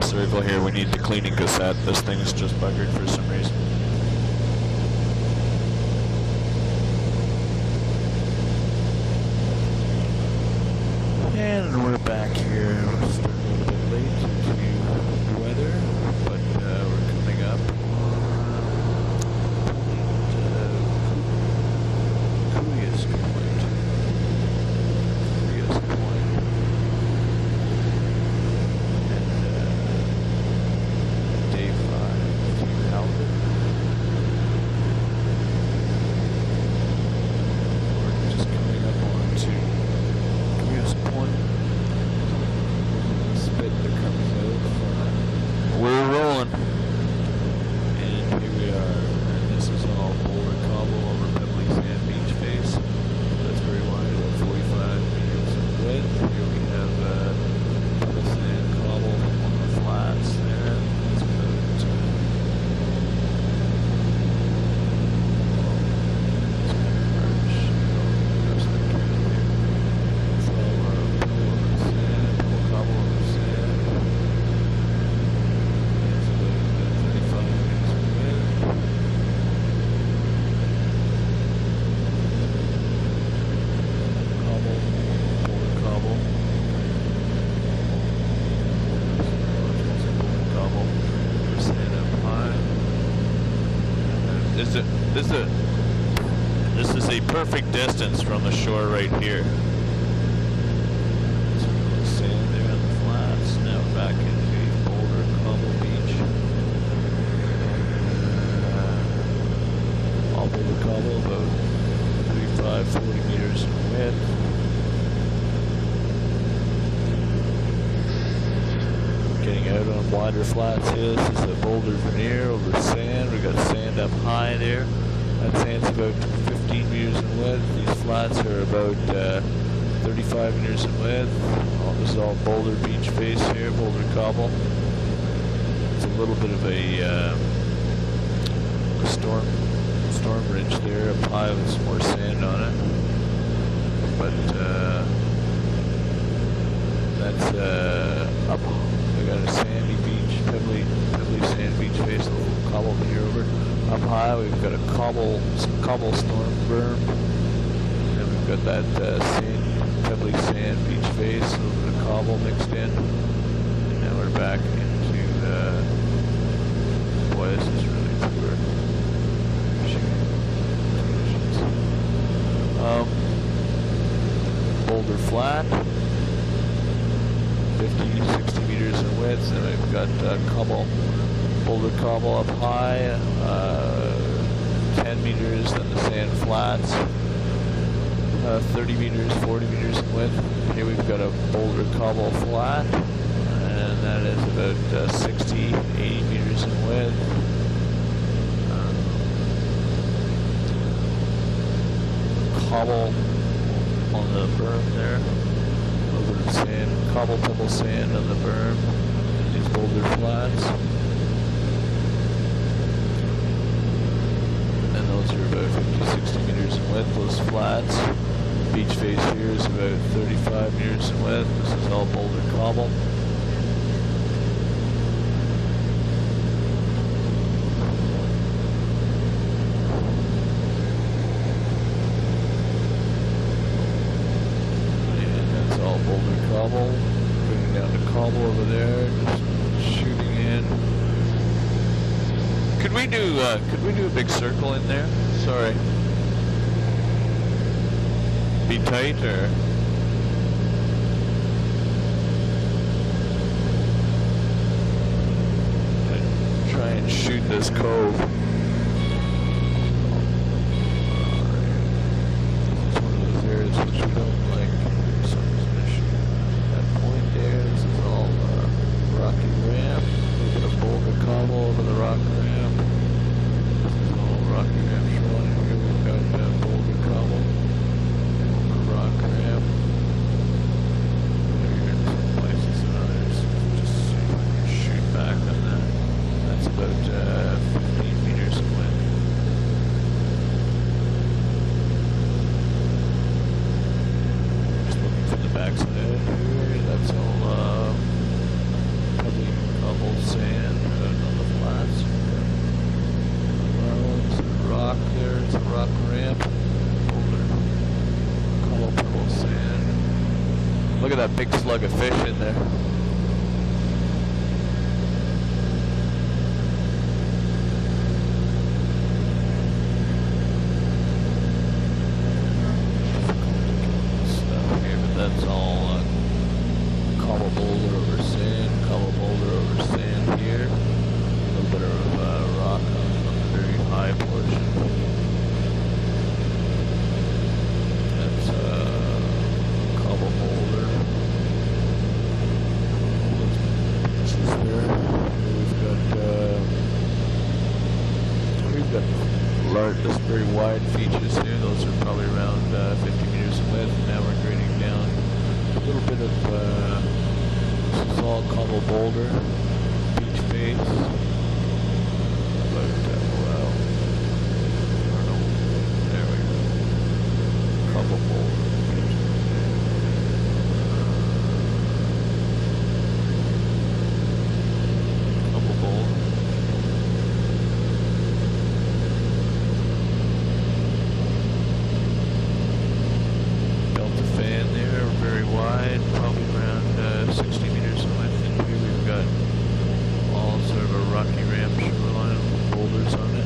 survival here. We need the cleaning cassette. This thing's just buggered for some reason. And we're back here. We're starting a little bit late due to the weather, but we're coming up Curious Point. And day 5 to Halbert. We're just coming up onto Curious Point. Spit that comes out. We're rolling. And here we are. And this is all boulder cobble over pebbly sand beach face. That's very wide, about 45 meters in width. Here we have pebble sand cobble on the flats there. It's about it's kind of harsh. It's all pebble over the sand, pebble cobble over the sand. It's about 35 meters in width. Cobble, boulder cobble. Boulder cobble. Sand up high. This is a perfect distance from the shore right here. Sand there on the flats. Now back into boulder cobble beach. All boulder cobble, about 35, 40 meters in width. Getting out on wider flats here. This is a boulder veneer over sand. We got sand up high there. That sand's about 15 meters in width. These flats are about 35 meters in width. This is all boulder beach face here, boulder cobble. It's a little bit of a storm ridge there up high with some more sand on it. But that's up. We got a sandy beach, pebbly sand beach face, a little cobble veneer over. Up high, we've got some cobblestone berm, and we've got that pebbly sand beach face, a little bit of cobble mixed in. And now we're back into boy, this is really poor fishing conditions. Boulder flat, 50, 60 meters in width, and we've got boulder cobble up high, 10 meters, then the sand flats, 30 meters, 40 meters in width. Here we've got a boulder cobble flat, and that is about 60, 80 meters in width. Cobble on the berm there, a little bit of sand, cobble pebble sand on the berm, and these boulder flats. And those are about 50, 60 meters in width, those flats. Beach face here is about 35 meters in width. This is all boulder cobble. And that's all boulder cobble. Bringing down the cobble over there, just shooting in. Could we do a big circle in there? Sorry. Be tight or? Try and shoot this cove. It's one of those areas which we don't like. So I'm just gonna shoot that point there. This is all rocky ramp. Look at a boulder cobble over the rock ramp. Rocky ramp shoreline. Here we've got boulder cobble, rock ramp. Here in some places and others. Just see if I can shoot back on that. That's about 15 meters big slug of fish in there. Stuff here, but that's all cobble boulder over sand, cobble boulder over sand here. A little bit of rock on the very high portion. That's cobble boulder. Pieces there. We've got large, just very wide features here. Those are probably around 50 meters in width. Now we're grading down a little bit of this is all cobble boulder, beach face. But well, I don't know. There we go. Cobble boulder. Cobble boulder. Delta fan there, very wide, probably around 60 meters in width. And here we've got all sort of a rocky ramp shoreline with boulders on it.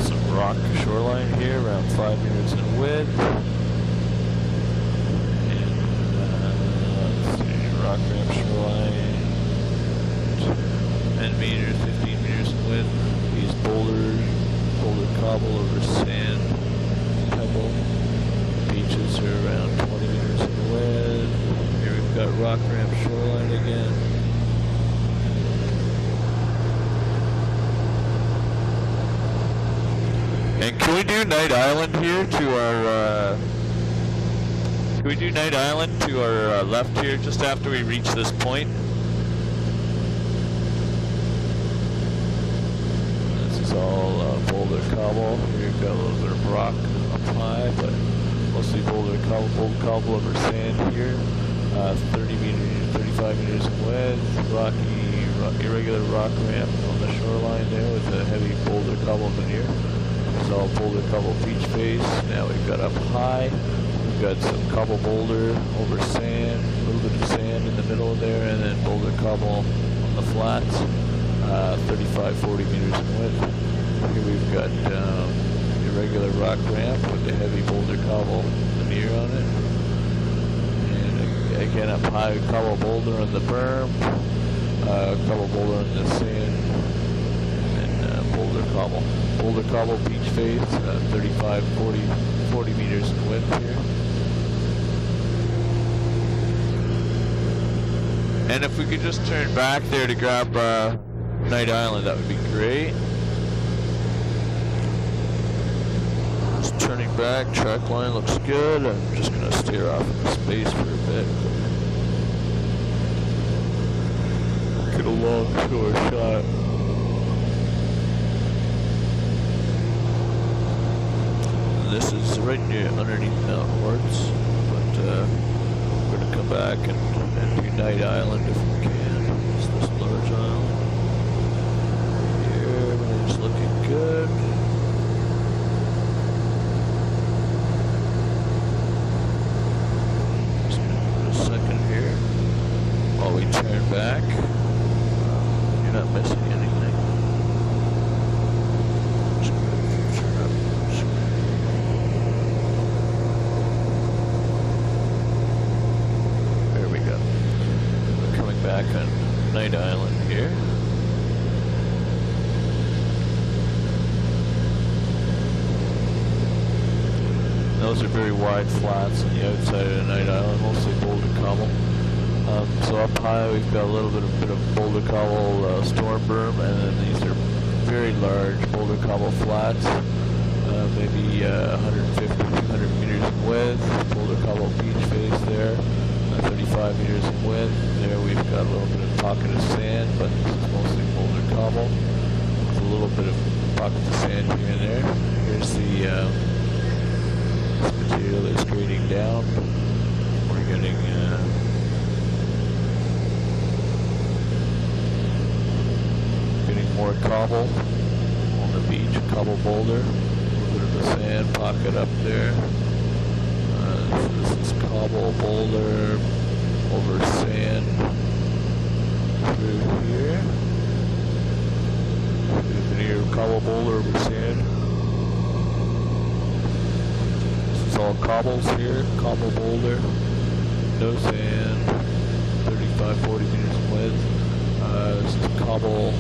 Some rock shoreline here, around 5 meters in width. And let's see, rock ramp shoreline, 10 meters, 15 meters in width. These boulders, boulder cobble over sand, pebble. Beaches are around 20 meters in width. Here we've got rock ramp shoreline again. And can we do Night Island here to our, can we do Night Island to our left here just after we reach this point? This is all boulder cobble. Here we've got a little bit of rock up high, but mostly boulder cobble over sand here. 30 meters, 35 meters in width. Irregular rock ramp on the shoreline there with a heavy boulder cobble veneer. It's all boulder cobble beach face. Now we've got up high. We've got some cobble boulder over sand, a little bit of sand in the middle there, and then boulder cobble on the flats. 35-40 meters in width. Here we've got irregular rock ramp with the heavy boulder cobble veneer on it. And again up high, cobble boulder on the berm, cobble boulder on the sand, and boulder cobble. Boulder cobble beach face, 35-40 meters in width here. And if we could just turn back there to grab Night Island, that would be great. Just turning back, track line looks good. I'm just going to steer off into space for a bit. Get a long shore shot. And this is right near underneath Mount Hortz, but we're going to come back and do Night Island if we can. It's this large island. Everything's looking good. Just gonna give it a second here while we turn back. You're not missing anything. Just gonna turn up the screen. There we go. We're coming back on Night Island here. Those are very wide flats on the outside of the Night Island, mostly boulder cobble. So up high we've got a little bit of boulder cobble storm berm, and then these are very large boulder cobble flats, maybe 150, 200 meters in width. Boulder cobble beach face there, 35 meters in width. There we've got a little bit of pocket of sand, but this is mostly boulder cobble. With a little bit of pockets of sand here and there. Here's the material that's grading down. We're getting more cobble on the beach, cobble boulder, a little bit of a sand pocket up there. So this is cobble boulder over sand through here. Veneer cobble boulder over sand. This is all cobbles here, cobble boulder, no sand, 35-40 meters in width. This is cobble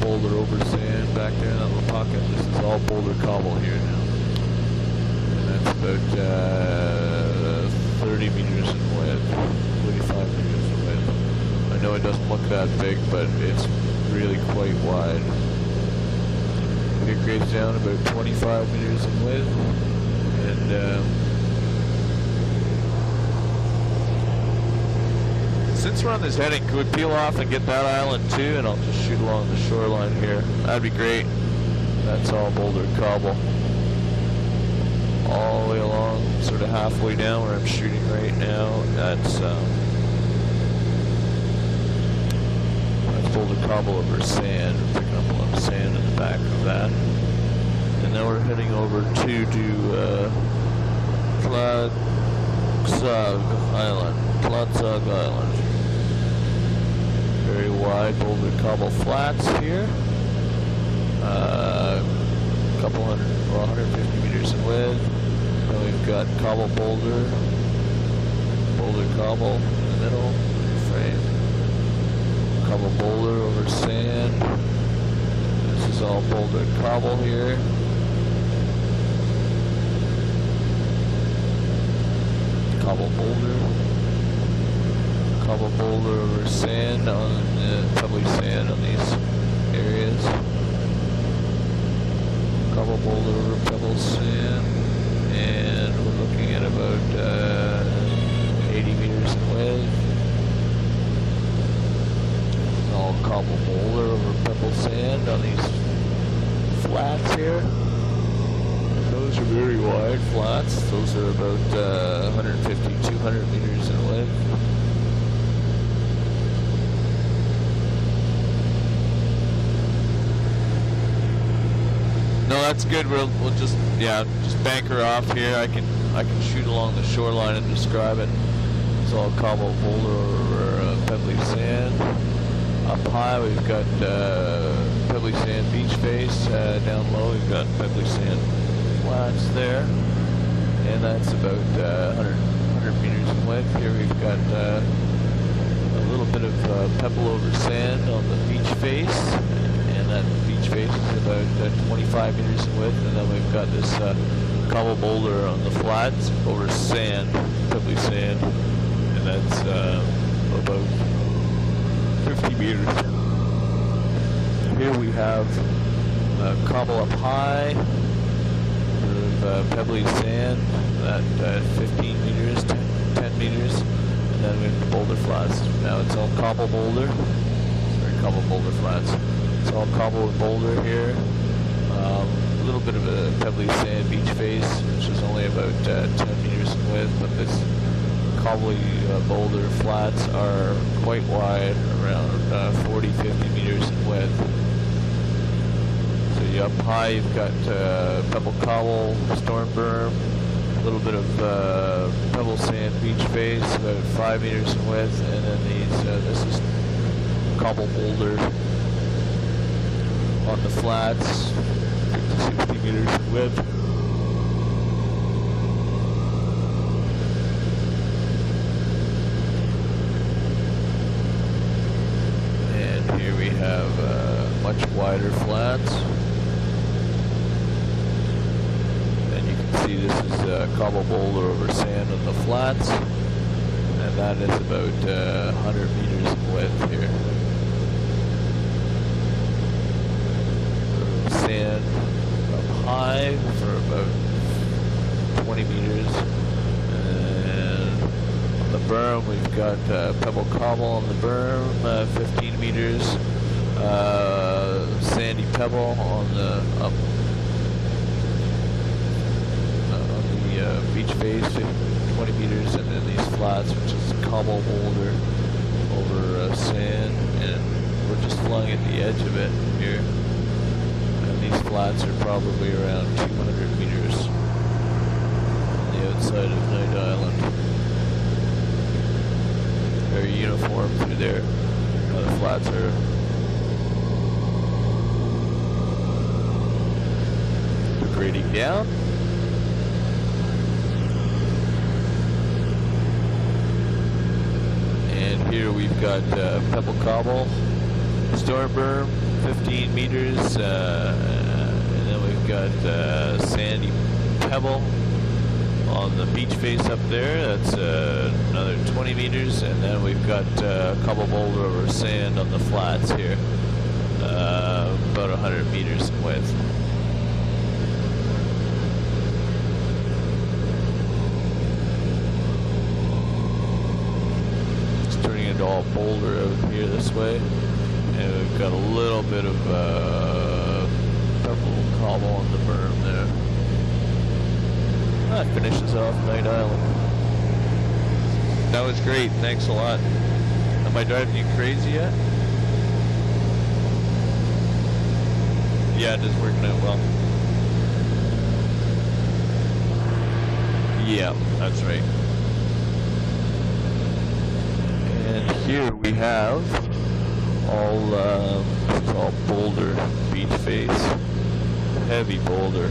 boulder over sand back there in that little pocket. This is all boulder cobble here now. And that's about 30 meters in width, 45 meters in width. I know it doesn't look that big, but it's really quite wide. It grades down about 25 meters in width, and since we're on this heading, could we peel off and get that island too, and I'll just shoot along the shoreline here. That'd be great. That's all boulder cobble. All the way along, sort of halfway down where I'm shooting right now. That's boulder cobble over sand. Picking up a lot of sand in the back of that. And now we're heading over to Tlatsug Island. Very wide boulder cobble flats here. Couple hundred, well, 150 meters in width. Then we've got cobble boulder cobble in the middle frame. Cobble boulder over sand. This is all boulder cobble here. Cobble boulder over sand on pebbly sand on these areas. Cobble boulder over pebble sand, and we're looking at about 80 meters in width. All cobble boulder over pebble sand on these flats here. Those are very wide flats. Those are about 150, 200 meters in width. No, that's good. We'll just bank her off here. I can shoot along the shoreline and describe it. It's all cobble boulder over pebbly sand. Up high we've got pebbly sand beach face. Down low we've got pebbly sand flats there, and that's about 100 meters in width. Here we've got a little bit of pebble over sand on the beach face, and that beach face is about 25 meters in width, and then we've got this cobble boulder on the flats over sand, pebbly sand, and that's about 50 meters. Here we have cobble up high, pebbly sand at 15 meters, 10 meters, and then we have the boulder flats. Now it's all cobble boulder, cobble boulder flats. It's all cobble with boulder here. A little bit of a pebbly sand beach face, which is only about 10 meters in width, but this cobbly boulder flats are quite wide, around 40, 50 meters in width. Up high you've got pebble cobble, storm berm, a little bit of pebble sand beach face, about 5 meters in width, and then this is cobble boulder on the flats, 50, 60 meters in width. And here we have much wider flats. This is cobble boulder over sand on the flats, and that is about 100 meters in width here. Sand up high for about 20 meters, and on the berm we've got pebble cobble on the berm, 15 meters, sandy pebble on the up beach face, 20 meters, and then these flats, which is cobble boulder over sand, and we're just flying at the edge of it here. And these flats are probably around 200 meters on the outside. side of Night Island. Very uniform through there. The flats are grading down. And here we've got Pebble Cobble, Storm Berm, 15 meters, and then we've got Sandy Pebble on the beach face up there. That's another 20 meters, and then we've got Cobble Boulder over sand on the flats here, about 100 meters in width. All boulder out here this way, and we've got a little bit of purple cobble on the berm there. That finishes off Night Island. That was great, thanks a lot. Am I driving you crazy yet? Yeah, it is working out well. Yeah, that's right. And here we have all boulder beach face, heavy boulder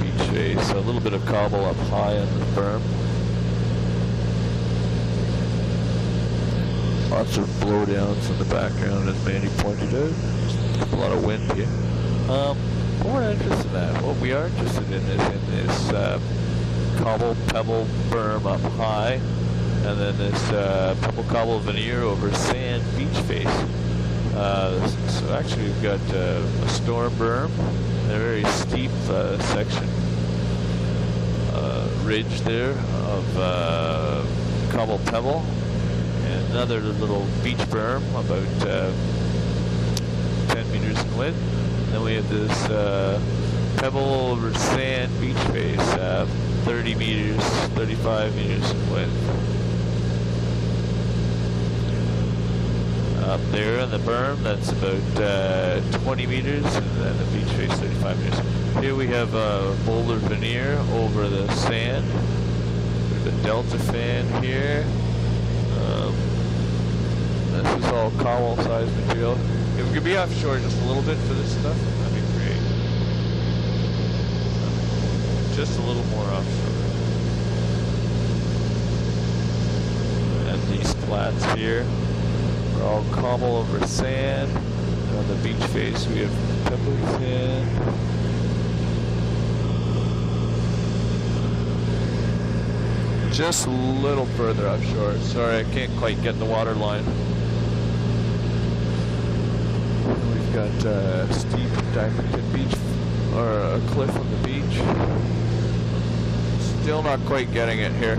beach face. A little bit of cobble up high on the berm. Lots of blowdowns in the background, as Mandy pointed out. A lot of wind here. What we're interested in, what we are interested in is cobble pebble berm up high. And then this pebble cobble veneer over sand beach face. So actually we've got a storm berm, and a very steep section, ridge there of cobble pebble, and another little beach berm about 10 meters in width. And then we have this pebble over sand beach face, 30 meters, 35 meters in width. Up there on the berm, that's about 20 meters, and then the beach face 35 meters. Here we have a boulder veneer over the sand. There's a delta fan here. This is all cobble size material. If we could be offshore just a little bit for this stuff, that'd be great. Just a little more offshore. And these flats here. All cobble over sand. And on the beach face we have pebble sand. Just a little further offshore. Sorry, I can't quite get the water line. We've got steep Diamondton Beach, or a cliff on the beach. Still not quite getting it here.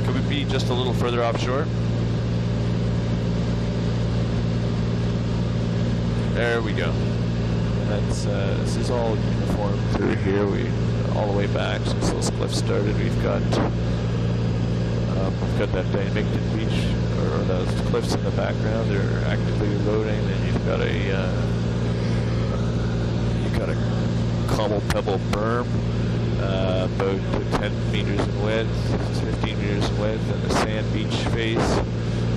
Could we be just a little further offshore? There we go. That's this is all uniform through here. We all the way back since those cliffs started. We've got that Diamondton Beach, or those cliffs in the background. They're actively loading, and you've got a cobble pebble berm, about 10 meters in width, 15 meters in width, and the sand beach face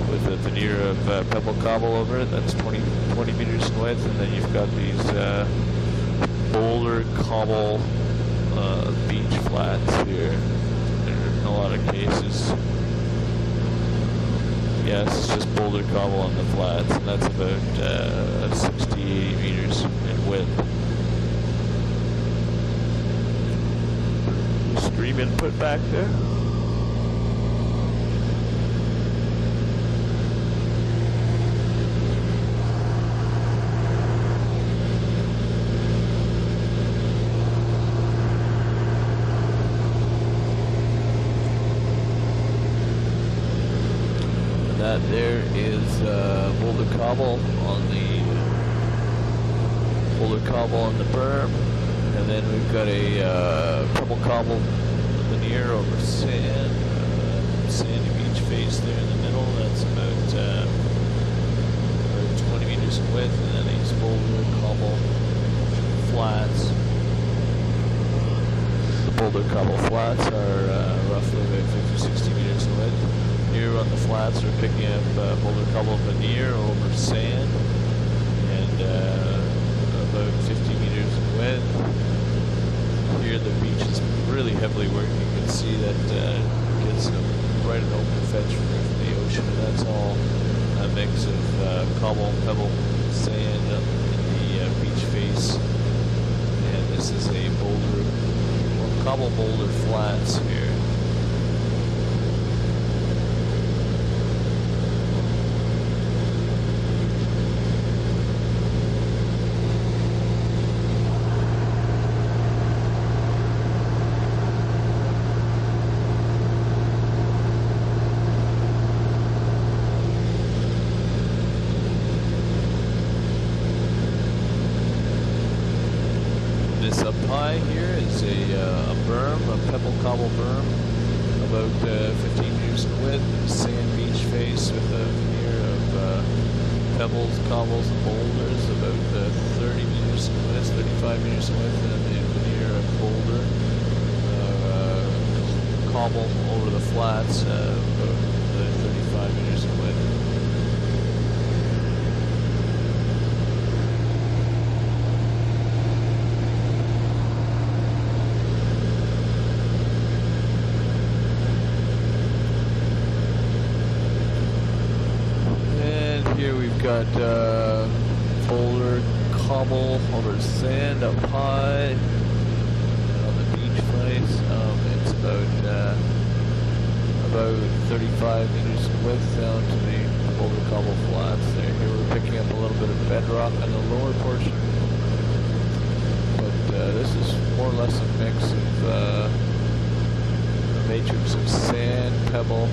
with a veneer of pebble cobble over it. That's 20 meters in width, and then you've got these boulder cobble beach flats here. In a lot of cases, yes, it's just boulder cobble on the flats, and that's about 60, 80 meters in width. Stream input back there. That there is boulder cobble on the berm, and then we've got a pebble cobble veneer over sand, sandy beach face there in the middle. That's about 20 meters in width, and then these boulder cobble flats. The boulder cobble flats are roughly about 50-60 meters in width. Here on the flats we're picking up boulder cobble veneer over sand, and about 50 meters in width. Here the beach is really heavily worked. You can see that gets right an open fetch from the ocean, and that's all a mix of cobble, pebble, sand in the beach face. And this is a boulder, well, cobble boulder flats here. This up high here is a berm, a pebble cobble berm, about 15 meters in width, sand beach face with a veneer of pebbles, cobbles, and boulders, about 30 meters in width, 35 meters in width, and a veneer of boulder, cobble over the flats, about 35 meters in width. Here we've got boulder cobble over sand up high on the beach place. It's about 35 meters in width down to the boulder cobble flats there. Here we're picking up a little bit of bedrock on the lower portion, but this is more or less a mix of a matrix of sand, pebble,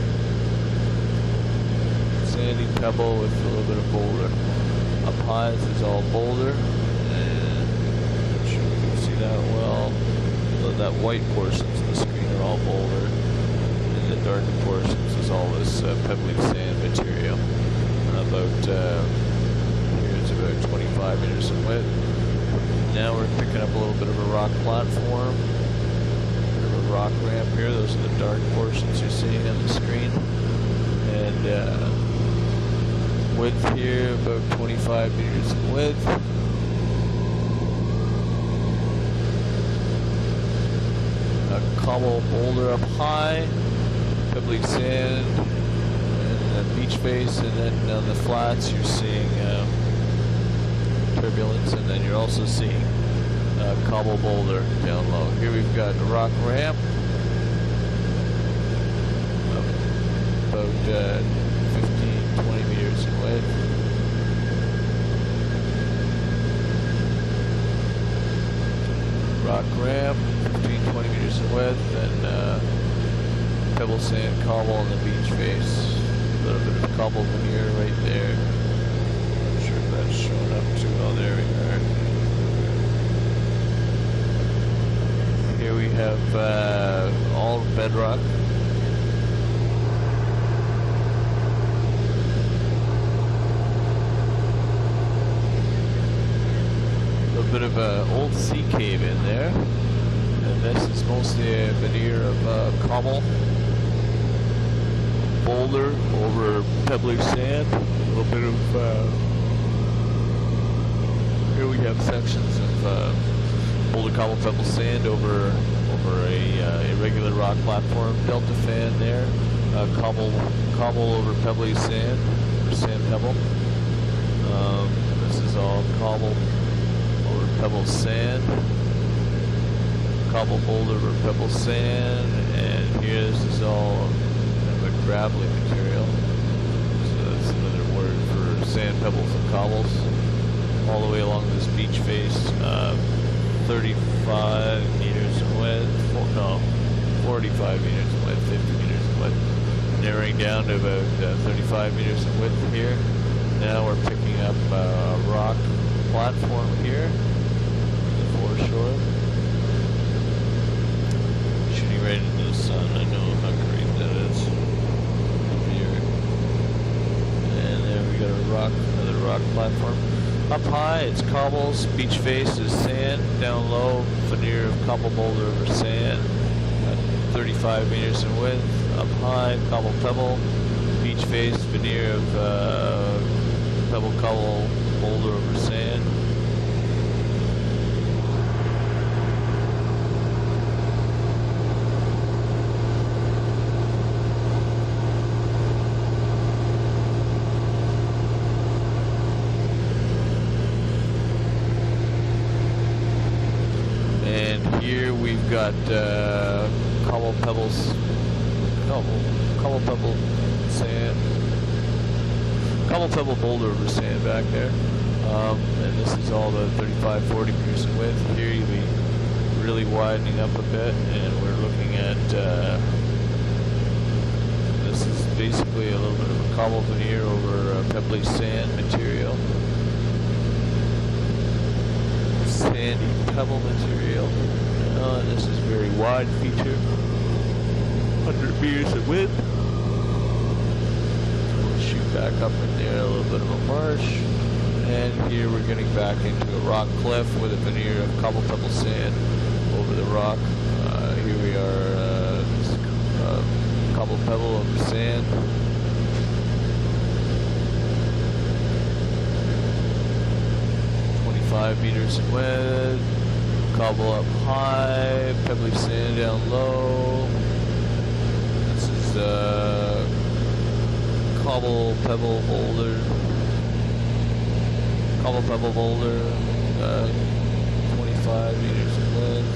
sandy pebble with a little bit of boulder. Up high, this is all boulder, and I'm sure you can see that well. So that white portions of the screen are all boulder, and the dark portions is all this pebbly sand material. Here's about 25 meters in width. Now we're picking up a little bit of a rock platform, a bit of a rock ramp here. Those are the dark portions you're seeing on the screen, and width here about 25 meters in width. A cobble boulder up high, pebbly sand, and a beach face, and then on the flats you're seeing turbulence, and then you're also seeing cobble boulder down low. Here we've got a rock ramp, about 15-20 meters in width. Rock ramp, 15-20 meters in width, and pebble sand cobble on the beach face. A little bit of cobble veneer right there. Not sure if that's showing up too well. There we are. Here we have all bedrock. Bit of an old sea cave in there, and this is mostly a veneer of cobble, boulder over pebbly sand. A little bit of here we have sections of boulder, cobble, pebble, sand over a irregular rock platform. Delta fan there, cobble over pebbly sand or sand pebble. This is all cobble over pebble sand, cobble boulder over pebble sand, and here this is all kind of a gravelly material. So that's another word for sand, pebbles, and cobbles. All the way along this beach face, 35 meters in width, 45 meters in width, 50 meters in width, narrowing down to about 35 meters in width here. Now we're picking up a rock platform here, the foreshore, shooting right into the sun. I know how great that is up here. And there we got another rock platform. Up high, it's cobbles, beach face is sand, down low, veneer of cobble boulder over sand, 35 meters in width, up high, cobble pebble, beach face, veneer of pebble cobble, boulder over sand. Here we've got cobble pebbles, cobble pebble sand, cobble pebble boulder over sand back there, and this is all the 35-40 meters in width. Here you'll be really widening up a bit, and we're looking at this is basically a little bit of a cobble veneer over pebbly sand material. Sandy pebble material. This is very wide feature, 100 meters in width. We'll shoot back up in there, a little bit of a marsh. And here we're getting back into a rock cliff with a veneer of cobble pebble sand over the rock. Here we are, cobble pebble over sand. Meters in width, cobble up high, pebbly sand down low. This is cobble pebble boulder, 25 meters in width.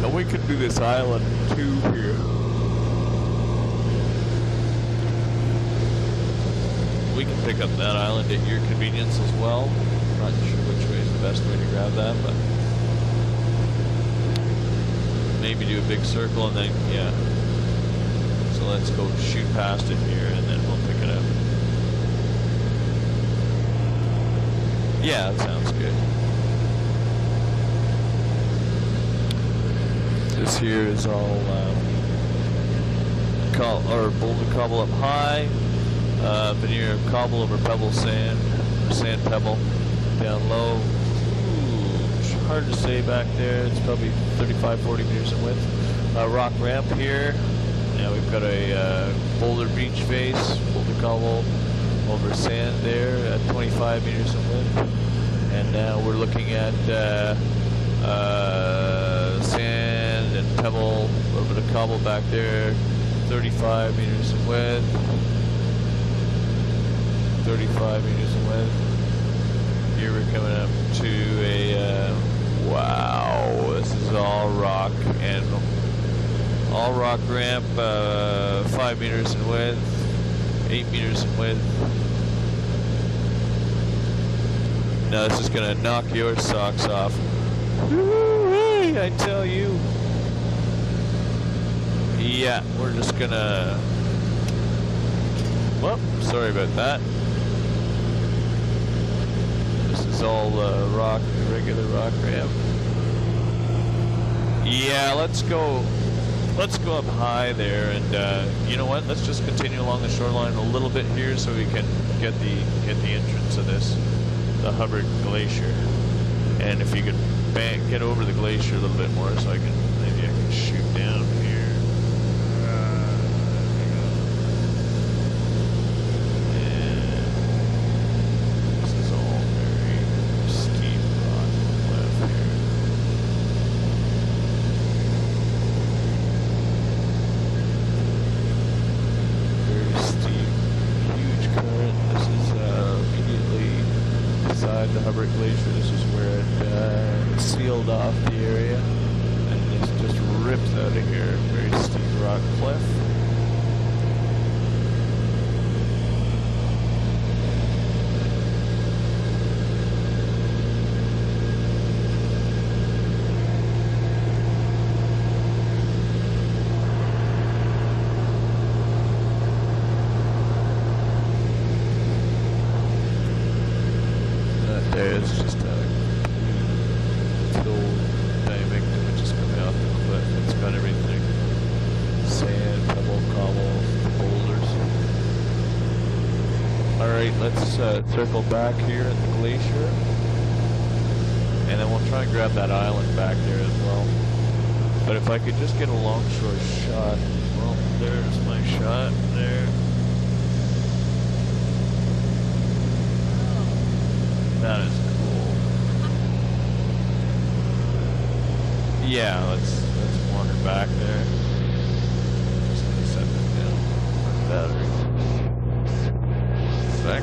Now we could do this island too here. We can pick up that island at your convenience as well. Not sure which way is the best way to grab that, but maybe do a big circle and then, yeah. So let's go shoot past it here and then we'll pick it up. Yeah, that sounds good. This here is all boulder cobble up high. Veneer of cobble over pebble sand, sand pebble down low. Ooh, hard to say back there. It's probably 35-40 meters in width. Rock ramp here. Now we've got a boulder beach face, boulder cobble over sand there at 25 meters in width. And now we're looking at sand and pebble, a little bit of cobble back there, 35 meters in width. 35 meters in width. Here we're coming up to a, wow, this is all rock and all rock ramp, 5 meters in width, 8 meters in width. Now this is gonna knock your socks off. Woo-wee, I tell you. Yeah, we're just gonna, well, sorry about that. This is all rock, regular rock ramp. Yeah, let's go up high there, and you know what? Let's just continue along the shoreline a little bit here, so we can get the entrance of this, the Hubbard Glacier. And if you could get over the glacier a little bit more, so maybe I can shoot down here. The Hubbard Glacier. This is where it sealed off the area, and this just rips out of here. Very steep rock cliff. There's just a fill dynamic that would just come out the cliff. It's got everything. Sand, pebble, Alright, let's circle back here at the glacier. And then we'll try and grab that island back there as well. But if I could just get a longshore shot. Well, there's my shot there. That is cool. Yeah, let's wander back there. Just gonna set this down. Battery. Sec.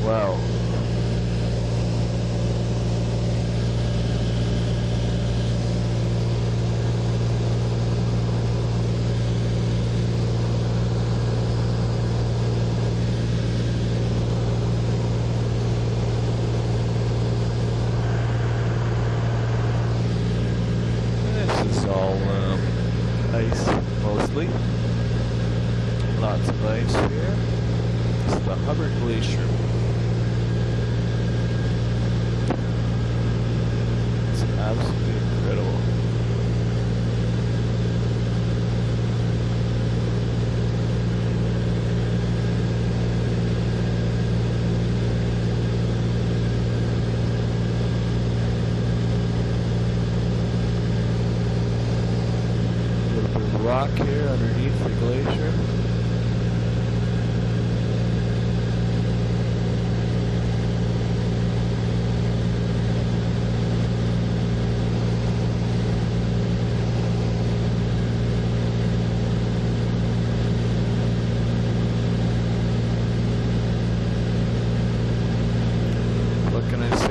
Wow. This is all ice mostly. Lots of ice here. This is the Hubbard Glacier. Absolutely incredible. A little bit of rock here underneath the glacier.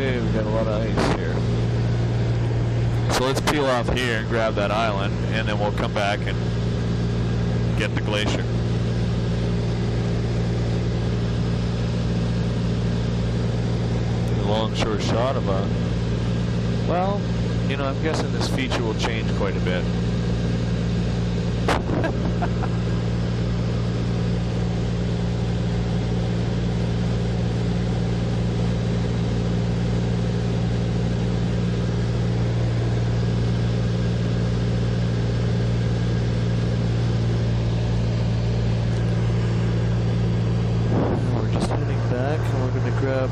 We've got a lot of ice here. So let's peel off here and grab that island, and then we'll come back and get the glacier. A longshore shot of a... Well, you know, I'm guessing this feature will change quite a bit. Grab,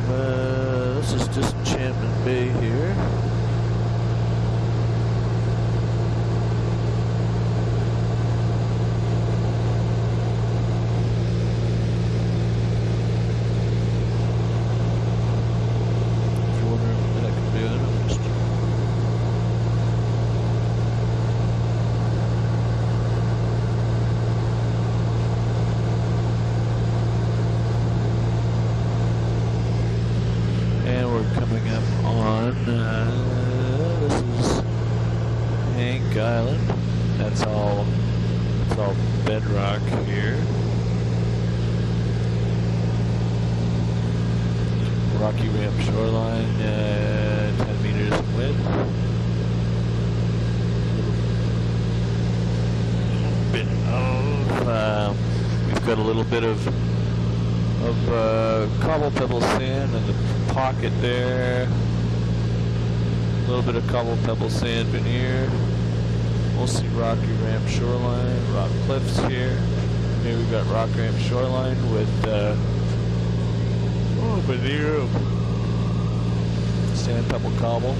this is Disenchantment Bay here. If you're wondering what I can do, I'm just... Coming up on, this is Hank Island. That's all bedrock here. Rocky Ramp shoreline, 10 meters in width. We've got a little bit of cobble pebble sand in the pocket there. A little bit of cobble pebble sand veneer. Mostly Rocky Ramp shoreline, rock cliffs here. Here we've got Rock Ramp shoreline with veneer of sand pebble cobble.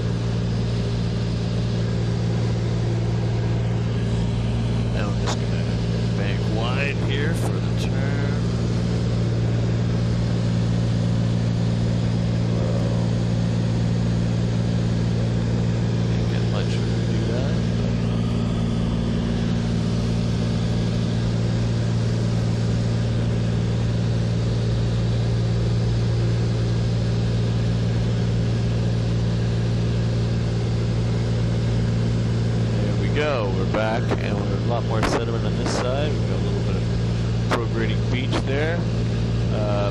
Now I'm just gonna bank wide here for the turn. We're back, and we're a lot more sediment on this side. We've got a little bit of prograding beach there.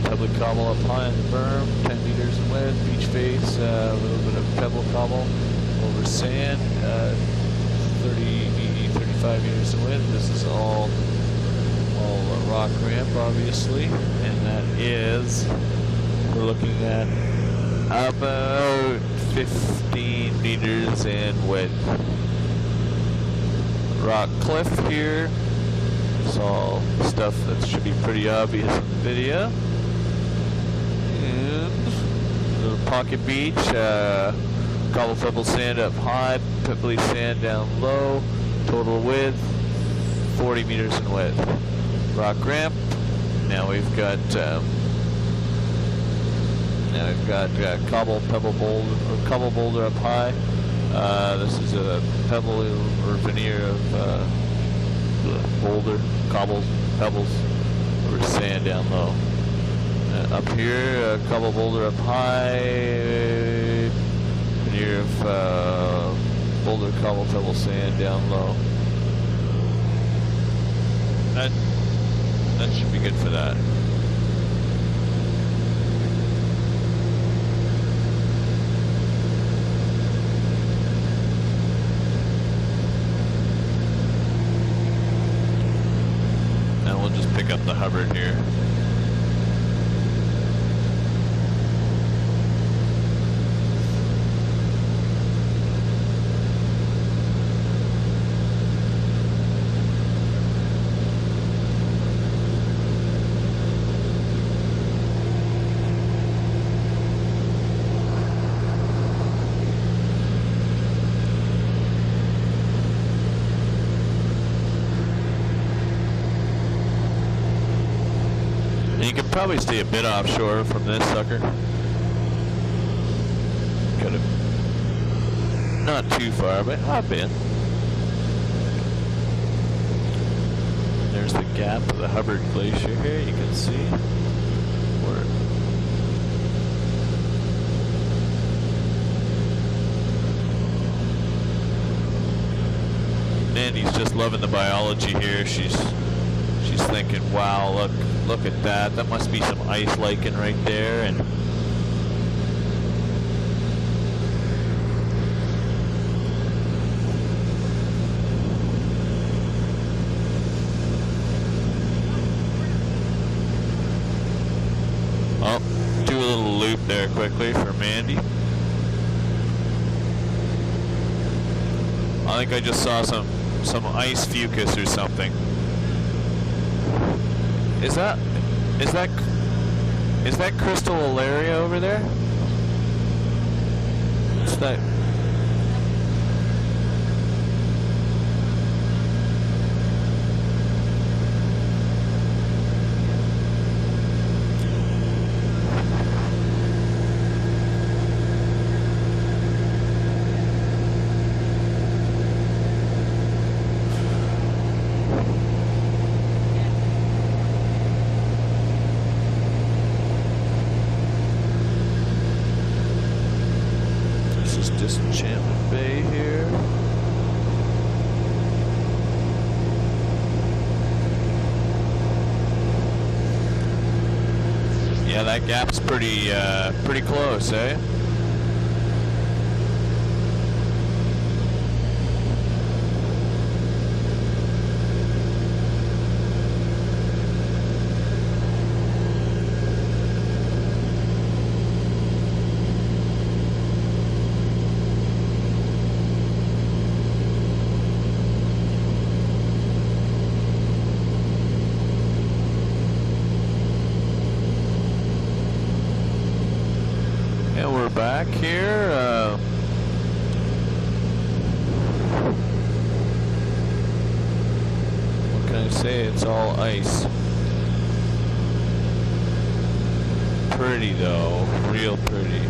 Pebbly cobble up high on the berm, 10 meters in width, beach face, a little bit of pebble cobble over sand, 35 meters in width. This is all a rock ramp, obviously, and that is, we're looking at about 15 meters in width. Rock cliff here. It's all stuff that should be pretty obvious in the video. And a little pocket beach, cobble pebble sand up high, pebbly sand down low, total width 40 meters in width. Rock ramp. Now we've got cobble pebble boulder or cobble boulder up high. This is a pebble or veneer of boulder, cobbles, pebbles over sand down low. Up here, cobble boulder up high, veneer of boulder, cobble, pebble, sand down low. That should be good for that. Now we'll just pick up the Hubbard here. You can probably stay a bit offshore from this sucker. Got it. Not too far, but I've been. There's the gap of the Hubbard Glacier here. You can see where. Mandy's just loving the biology here. She's thinking, wow, look at that. That must be some ice lichen right there. And oh, do a little loop there quickly for Mandy. I think I just saw some ice fucus or something. Is that crystal alaria over there? What's that? Disenchantment Bay here. Yeah, that gap's pretty close, eh? Back here, what can I say? It's all ice. Pretty though, real pretty.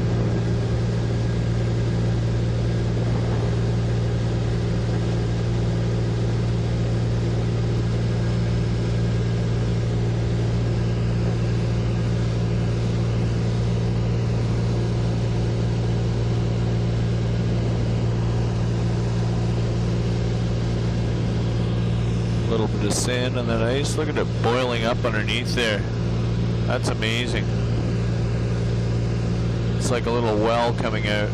Little bit of sand on that ice. Look at it boiling up underneath there. That's amazing. It's like a little well coming out.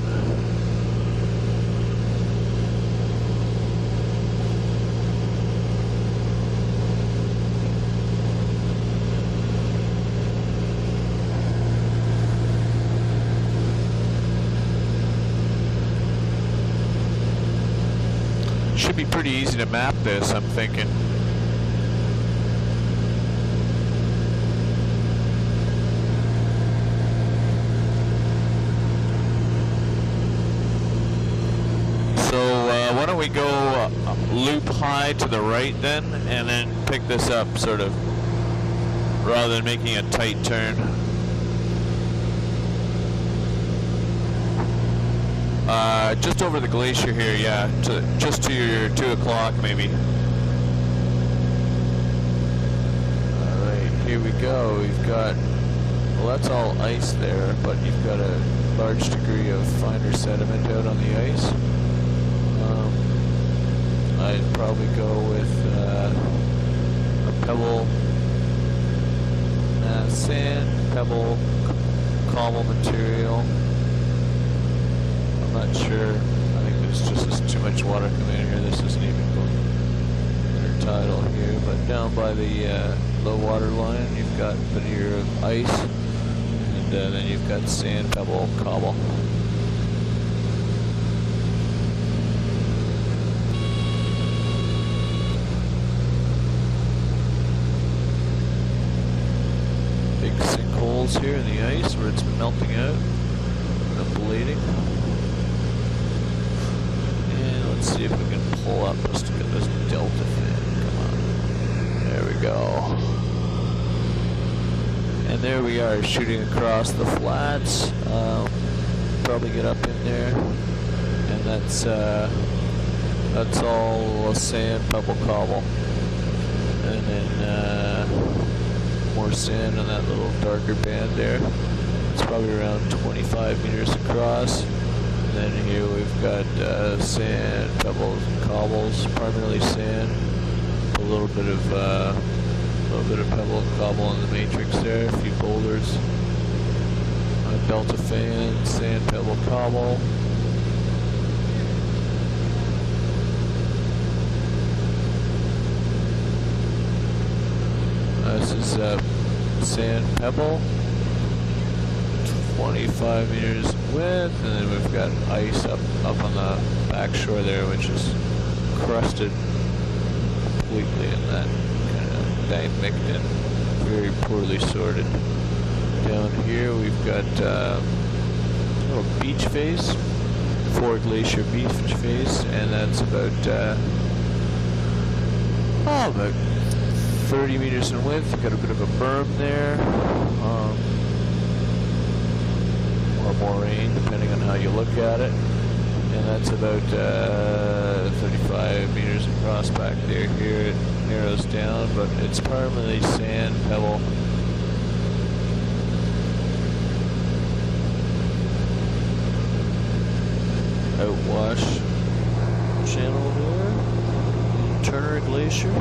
Should be pretty easy to map this, I'm thinking. Why don't we go loop high to the right then, and then pick this up sort of, rather than making a tight turn. Just over the glacier here, yeah, just to your 2 o'clock maybe. Alright, here we go. We've got, well, that's all ice there, but you've got a large degree of finer sediment out on the ice. I'd probably go with a pebble, sand, pebble, cobble material. I'm not sure. I think there's just too much water coming in here. This isn't even intertidal here, but down by the low water line, you've got veneer of ice, and then you've got sand, pebble, cobble. Here in the ice where it's melting out and ablating. And let's see if we can pull up just to get this delta fin. Come on. There we go. And there we are shooting across the flats. Probably get up in there. And that's all sand, pebble, cobble. And then more sand on that little darker band there. It's probably around 25 meters across. And then here we've got sand, pebbles, and cobbles, primarily sand. A little bit of pebble and cobble in the matrix there. A few boulders. Delta fan, sand, pebble, cobble. This is sand pebble, 25 meters width, and then we've got ice up on the back shore there, which is crusted completely in that kind of dynamic and very poorly sorted. Down here we've got a little beach face, 4 glacier beach face, and that's about 30 meters in width. You've got a bit of a berm there, or moraine, depending on how you look at it. And that's about 35 meters across back there. Here it narrows down, but it's primarily sand, pebble. Outwash channel there, Turner Glacier.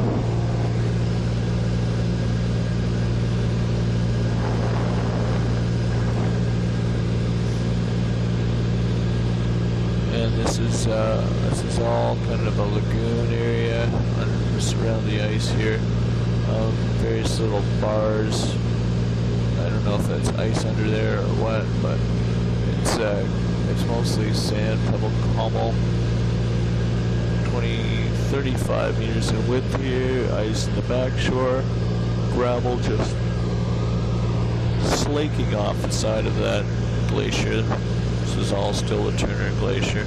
This is all kind of a lagoon area just around the ice here. Various little bars. I don't know if that's ice under there or what, but it's mostly sand, pebble, cobble. 35 meters in width here. Ice in the back shore. Gravel just slaking off the side of that glacier. This is all still a Turner Glacier.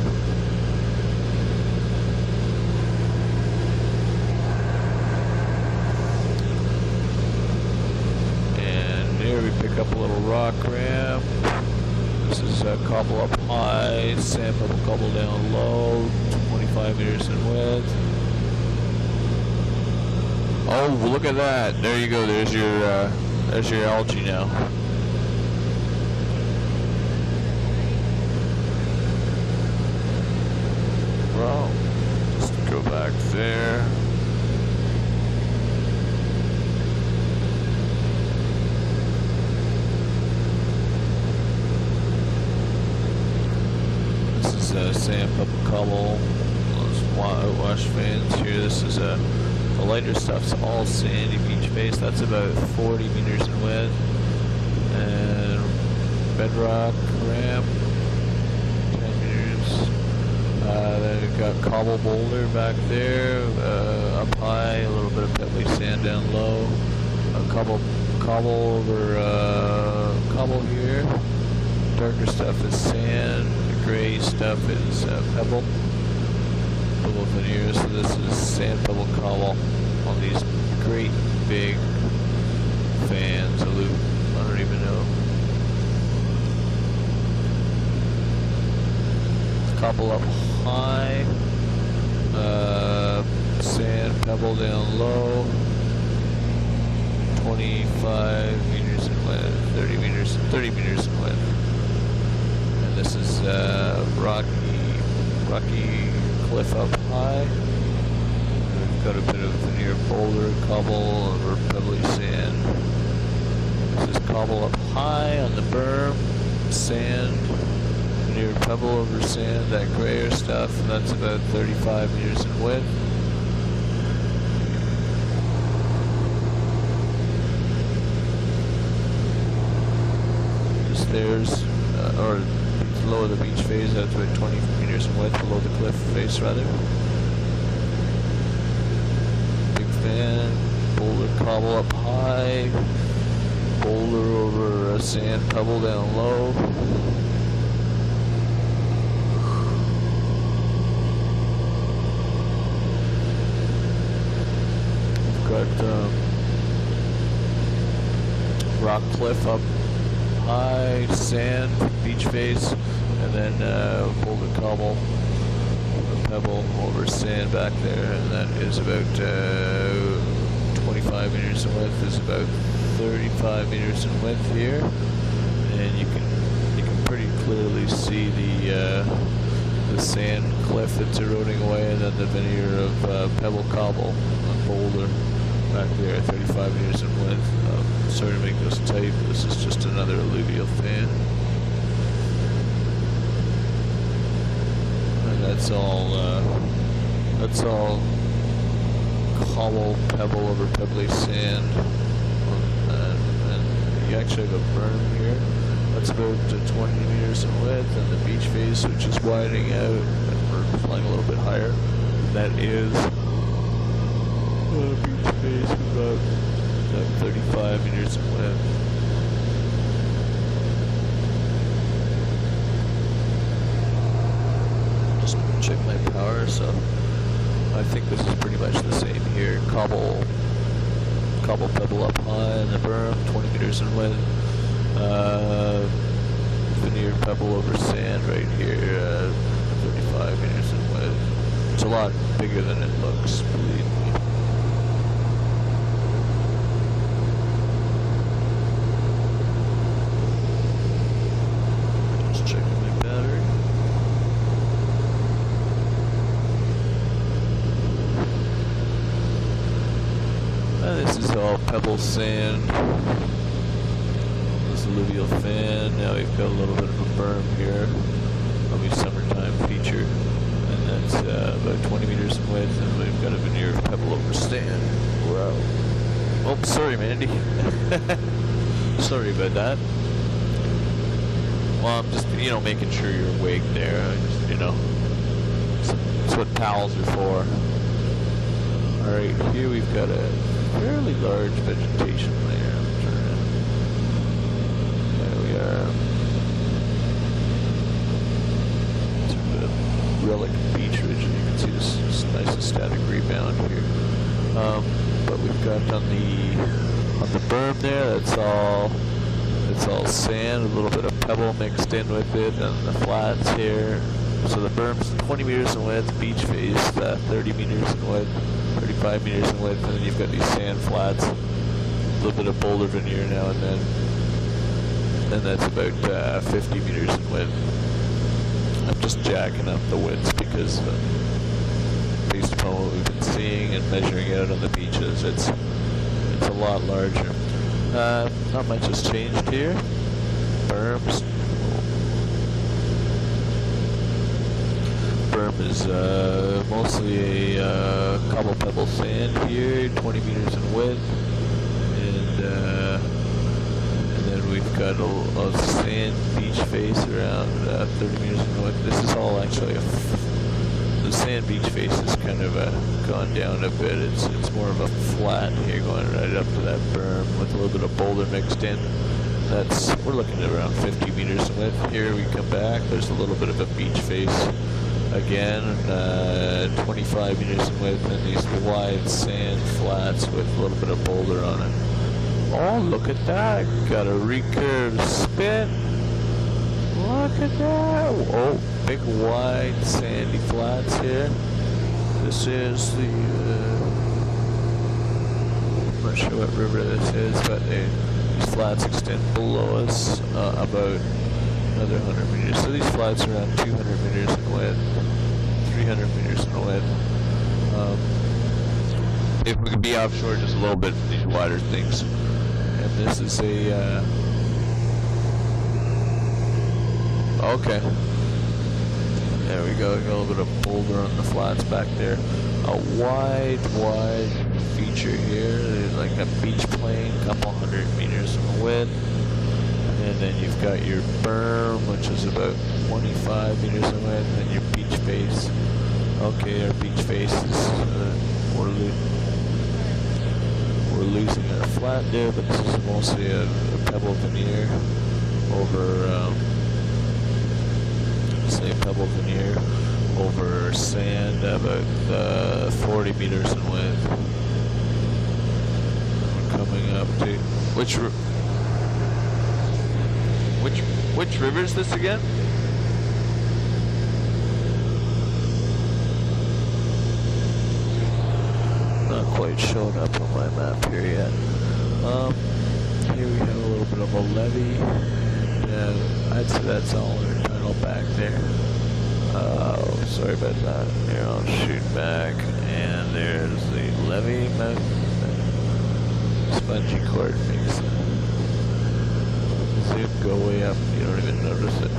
And here we pick up a little rock ramp. This is cobble up high, sand pebble cobble down low, 25 meters in width. Oh, look at that! There you go. There's your algae now. Well, just go back there. wash fans here. This is the lighter stuff's all sandy beach face. That's about 40 meters in width. And bedrock ramp, 10 meters. Then we've got cobble boulder back there, up high, a little bit of pebbly sand down low. A cobble over cobble here. Darker stuff is sand. The gray stuff is pebble. Pebble veneer. So this is sand, pebble, cobble on these great big fans. I don't even know. Cobble up high. Sand, pebble down low. 25 meters in width, 30 meters in width. And this is rocky cliff up high. And we've got a bit of veneer boulder, cobble, or pebbly sand. This is cobble up high on the berm, sand, veneer pebble over sand, that grayer stuff, and that's about 35 meters in width. There's, or below the beach face, that's about 20 meters in width, below the cliff face rather. Big fan, boulder cobble up high, boulder over a sand pebble down low. We've got rock cliff up high, sand, beach face, and then boulder cobble, pebble over sand back there, and that is about 25 meters in width. Is about 35 meters in width here, and you can pretty clearly see the sand cliff that's eroding away, and then the veneer of pebble, cobble, boulder back there, 35 meters in width. Sorry to make this tight, but this is just another alluvial fan. And that's all cobble, pebble over pebbly sand. And you actually have a berm here. That's about 20 meters in width, and the beach face, which is widening out, and we're flying a little bit higher. That is beach face about 35 meters in width. Just check my power, so I think this is pretty much the same here. Cobble pebble up high in the berm, 20 meters in width. Veneer pebble over sand right here, 35 meters in width. It's a lot bigger than it looks, believe me. This is all pebble sand. This alluvial fan. Now we've got a little bit of a berm here. That'll be summertime feature. And that's about 20 meters in width, and we've got a veneer of pebble over sand. Wow. Oh, sorry, Mandy. Sorry about that. Well, I'm just, making sure you're awake there. I just, that's what pals are for. Alright, here we've got a fairly large vegetation layer. There we are. It's a bit of relic beach ridge, and you can see this nice static rebound here. But we've got on the berm there, it's all sand, a little bit of pebble mixed in with it, and the flats here. So the berm's 20 meters in width, beach face 30 meters in width, 35 meters in width, and then you've got these sand flats, a little bit of boulder veneer now and then, and that's about 50 meters in width. I'm just jacking up the widths because based upon what we've been seeing and measuring out on the beaches, it's a lot larger. Not much has changed here. Berms is mostly a cobble pebble sand here, 20 meters in width, and then we've got a sand beach face around 30 meters in width. This is all actually the sand beach face has kind of gone down a bit. It's more of a flat here, going right up to that berm with a little bit of boulder mixed in. We're looking at around 50 meters in width. Here we come back, there's a little bit of a beach face again, 25 meters in width, and these wide sand flats with a little bit of boulder on it. Oh, look at that, got a recurve spit. Look at that. Oh, big wide sandy flats here. This is the, I'm not sure what river this is, but these flats extend below us about another 100 meters. So these flats are around 200 meters in width, 300 meters in width. If we could be offshore just a little bit for these wider things. And this is a, okay. There we go. Got a little bit of boulder on the flats back there. A wide feature here. There's like a beach plane, couple 100 meters in width. And then you've got your berm, which is about 25 meters in width, and your beach face. Okay, our beach face is, we're losing our flat there, but this is mostly a pebble veneer over, say pebble veneer over sand about 40 meters in width. We're coming up to which river is this again? Not quite showing up on my map here yet. Here we have a little bit of a levee, and I'd say that's all our tunnel back there. Oh, sorry about that. Here, I'll shoot back, and there's the levee mouth. Spongy court makes the zoom go way up. You don't even notice it.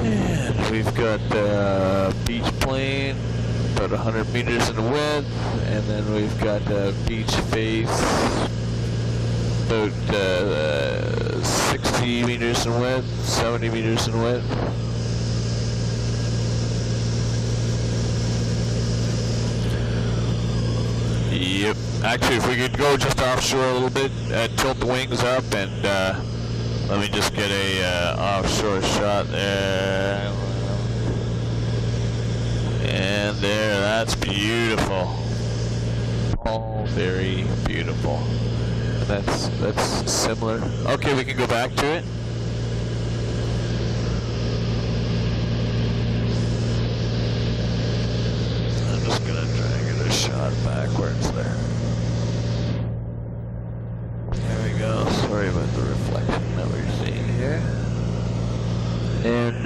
And we've got the beach plane, about 100 meters in width, and then we've got the beach face, about 60 meters in width, 70 meters in width. Yep. Actually, if we could go just offshore a little bit, tilt the wings up, and let me just get a offshore shot there. And there, that's beautiful. Oh, very beautiful. And that's similar. Okay, we can go back to it. I'm just gonna try and get a shot backwards there. There we go. Sorry about the reflection that we're seeing here. And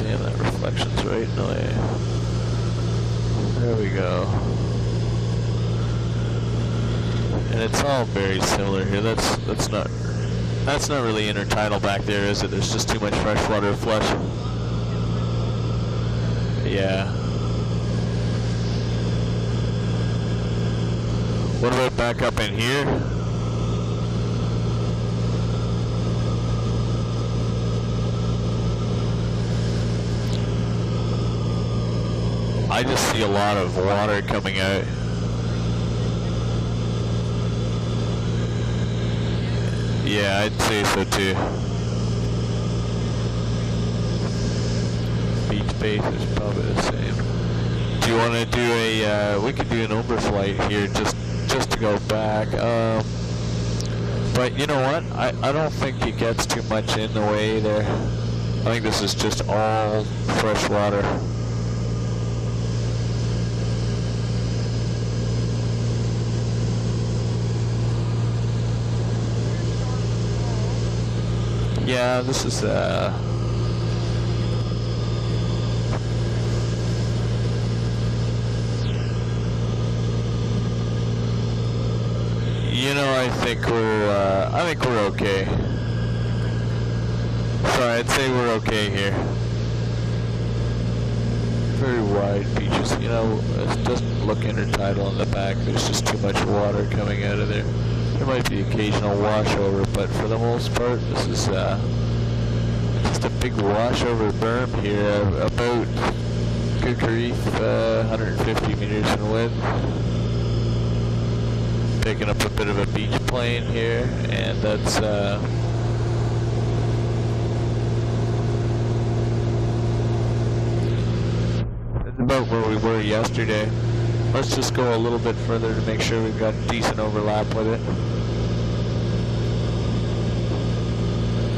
damn, that reflection's right in the way. There we go. And it's all very similar here. That's not really intertidal back there, is it? There's just too much freshwater flush. Yeah. What about back up in here? I just see a lot of water coming out. Yeah, I'd say so too. Beach base is probably the same. Do you want to do a, we could do an overflight here just to go back. But you know what? I don't think it gets too much in the way there. I think this is just all fresh water. Yeah, this is you know, I think we're okay. sorry, I'd say we're okay here. Very wide beaches, you know, it doesn't look intertidal in the back. There's just too much water coming out of there. There might be occasional washover, but for the most part, this is just a big washover berm here, about, good grief, 150 meters in width. Picking up a bit of a beach plane here, and that's about where we were yesterday. Let's just go a little bit further to make sure we've got decent overlap with it.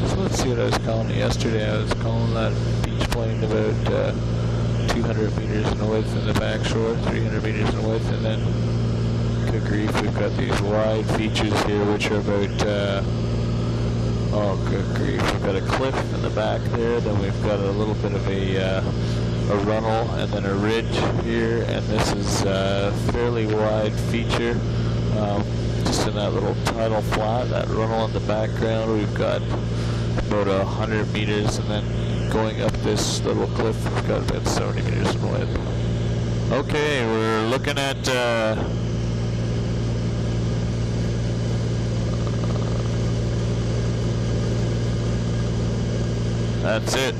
So let's see what I was calling it yesterday. I was calling that beach plane about 200 meters in width in the back shore, 300 meters in width, and then, good grief, we've got these wide features here which are about, oh good grief, we've got a cliff in the back there, then we've got a little bit of a runnel and then a ridge here, and this is a fairly wide feature, just in that little tidal flat, that runnel in the background. We've got about 100 meters, and then going up this little cliff, we've got about 70 meters in width. Okay, we're looking at that's it.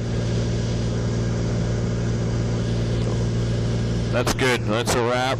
That's good. That's a wrap.